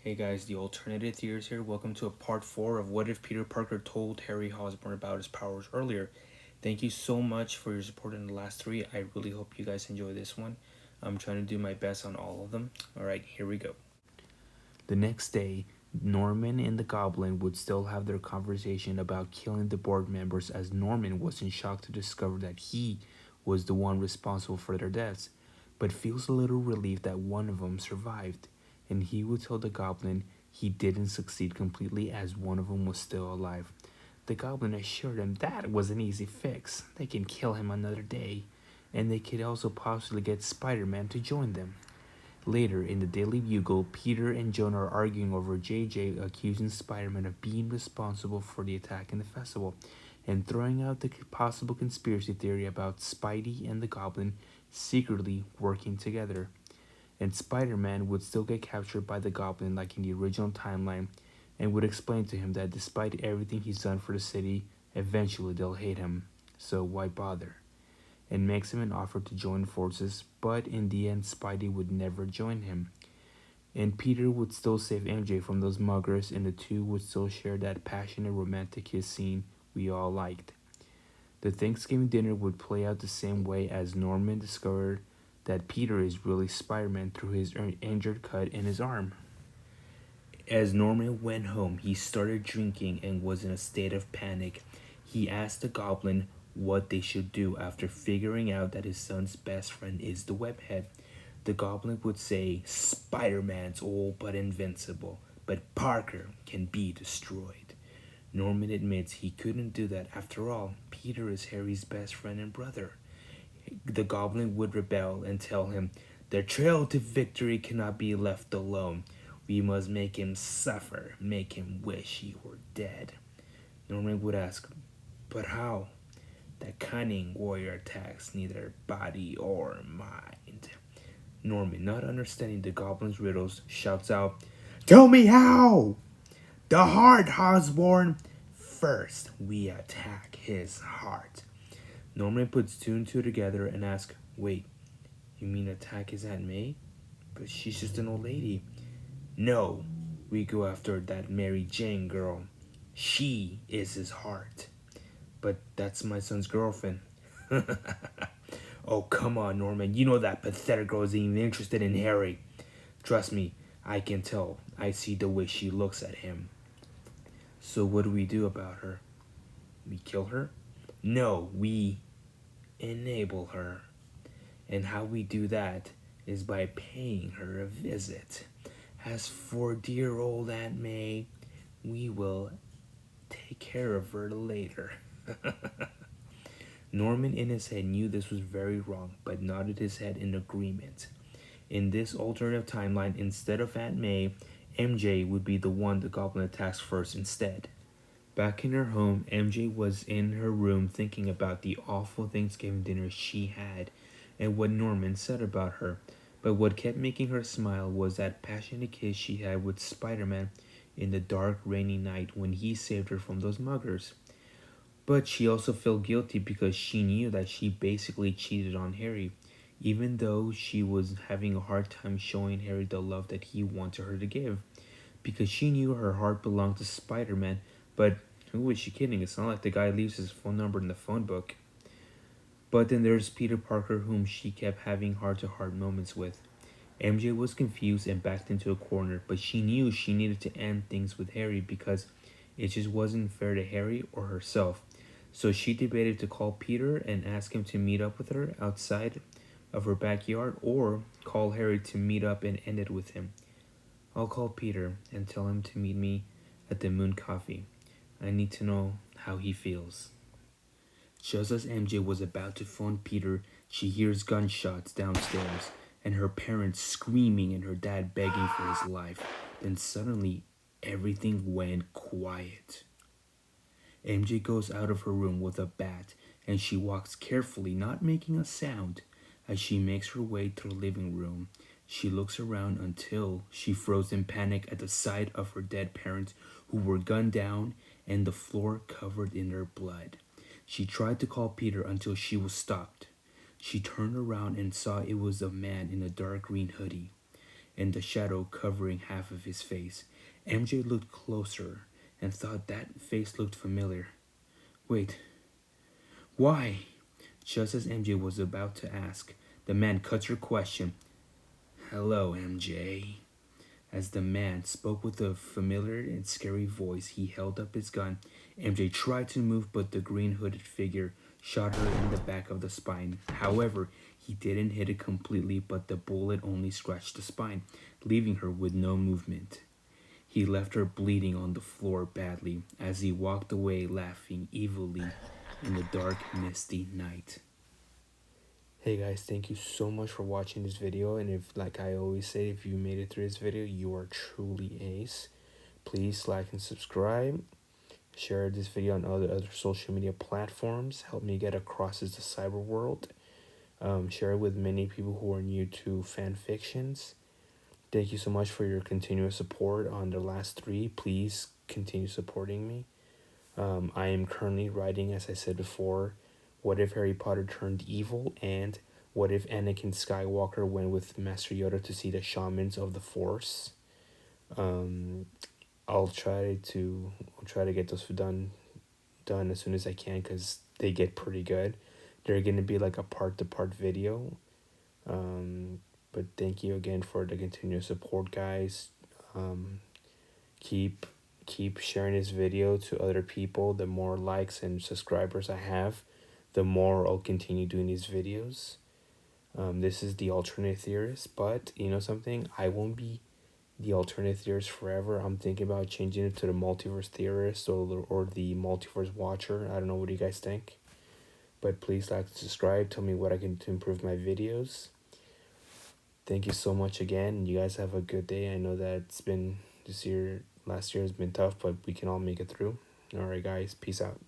Hey guys, the alternative theories here. Welcome to a part 4 of what if Peter Parker told Harry Osborn about his powers earlier. Thank you so much for your support in the last 3. I really hope you guys enjoy this one. I'm trying to do my best on all of them. Alright, here we go. The next day, Norman and the Goblin would still have their conversation about killing the board members as Norman was in shock to discover that he was the one responsible for their deaths, but feels a little relieved that one of them survived, and he would tell the Goblin he didn't succeed completely as one of them was still alive. The Goblin assured him that was an easy fix. They can kill him another day, and they could also possibly get Spider-Man to join them. Later, in the Daily Bugle, Peter and Joan are arguing over JJ accusing Spider-Man of being responsible for the attack in the festival, and throwing out the possible conspiracy theory about Spidey and the Goblin secretly working together. And Spider-Man would still get captured by the Goblin like in the original timeline, and would explain to him that despite everything he's done for the city, eventually they'll hate him, so why bother? And makes him an offer to join forces, but in the end, Spidey would never join him. And Peter would still save MJ from those muggers, and the two would still share that passionate romantic kiss scene we all liked. The Thanksgiving dinner would play out the same way as Norman discovered that Peter is really Spider-Man through his injured cut in his arm. As Norman went home, he started drinking and was in a state of panic. He asked the Goblin what they should do after figuring out that his son's best friend is the Webhead. The Goblin would say, Spider-Man's old but invincible, but Parker can be destroyed. Norman admits he couldn't do that. After all, Peter is Harry's best friend and brother. The Goblin would rebel and tell him, the trail to victory cannot be left alone. We must make him suffer, make him wish he were dead. Norman would ask, but how? The cunning warrior attacks neither body or mind. Norman, not understanding the Goblin's riddles, shouts out, tell me how! The heart, Osborn! First, we attack his heart. Norman puts two and two together and asks, wait, you mean attack his Aunt May? But she's just an old lady. No, we go after that Mary Jane girl. She is his heart. But that's my son's girlfriend. Oh, come on, Norman. You know that pathetic girl isn't even interested in Harry. Trust me, I can tell. I see the way she looks at him. So what do we do about her? We kill her? No, we enable her. And how we do that is by paying her a visit. As for dear old Aunt May, we will take care of her later. Norman in his head knew this was very wrong, but nodded his head in agreement. In this alternative timeline, instead of Aunt May, MJ would be the one the Goblin attacks first instead. Back in her home, MJ was in her room thinking about the awful Thanksgiving dinner she had and what Norman said about her. But what kept making her smile was that passionate kiss she had with Spider-Man in the dark, rainy night when he saved her from those muggers. But she also felt guilty because she knew that she basically cheated on Harry, even though she was having a hard time showing Harry the love that he wanted her to give. Because she knew her heart belonged to Spider-Man, but who was she kidding? It's not like the guy leaves his phone number in the phone book. But then there's Peter Parker, whom she kept having heart-to-heart moments with. MJ was confused and backed into a corner, but she knew she needed to end things with Harry because it just wasn't fair to Harry or herself. So she debated to call Peter and ask him to meet up with her outside of her backyard, or call Harry to meet up and end it with him. I'll call Peter and tell him to meet me at the Moon Coffee. I need to know how he feels. Just as MJ was about to phone Peter, she hears gunshots downstairs and her parents screaming and her dad begging for his life. Then suddenly, everything went quiet. MJ goes out of her room with a bat and she walks carefully, not making a sound. As she makes her way through the living room, she looks around until she froze in panic at the sight of her dead parents who were gunned down and the floor covered in their blood. She tried to call Peter until she was stopped. She turned around and saw it was a man in a dark green hoodie. and the shadow covering half of his face. MJ looked closer and thought that face looked familiar. Wait, why? Just as MJ was about to ask, the man cut her question. Hello, MJ. As the man spoke with a familiar and scary voice, he held up his gun. MJ tried to move, but the green hooded figure shot her in the back of the spine. However, he didn't hit it completely, but the bullet only scratched the spine, leaving her with no movement. He left her bleeding on the floor badly as he walked away laughing evilly in the dark, misty night. Hey guys, thank you so much for watching this video, and if, like I always say, if you made it through this video, you are truly ace. Please like and subscribe. Share this video on other social media platforms. Help me get across as the cyber world. Share it with many people who are new to fan fictions. Thank you so much for your continuous support on the last 3. Please continue supporting me. I am currently writing, as I said before, what if Harry Potter turned evil, and what if Anakin Skywalker went with Master Yoda to see the shamans of the Force. I'll try to get those done as soon as I can, because they get pretty good. They're gonna be like a part-to-part video. But thank you again for the continuous support, guys. Keep sharing this video to other people. The more likes and subscribers I have, the more I'll continue doing these videos. This is the alternate theorist, but you know something? I won't be the alternate theorist forever. I'm thinking about changing it to the multiverse theorist or the multiverse watcher. I don't know, what do you guys think? But please like and subscribe. Tell me what I can do to improve my videos. Thank you so much again. You guys have a good day. I know that last year has been tough, but we can all make it through. All right, guys. Peace out.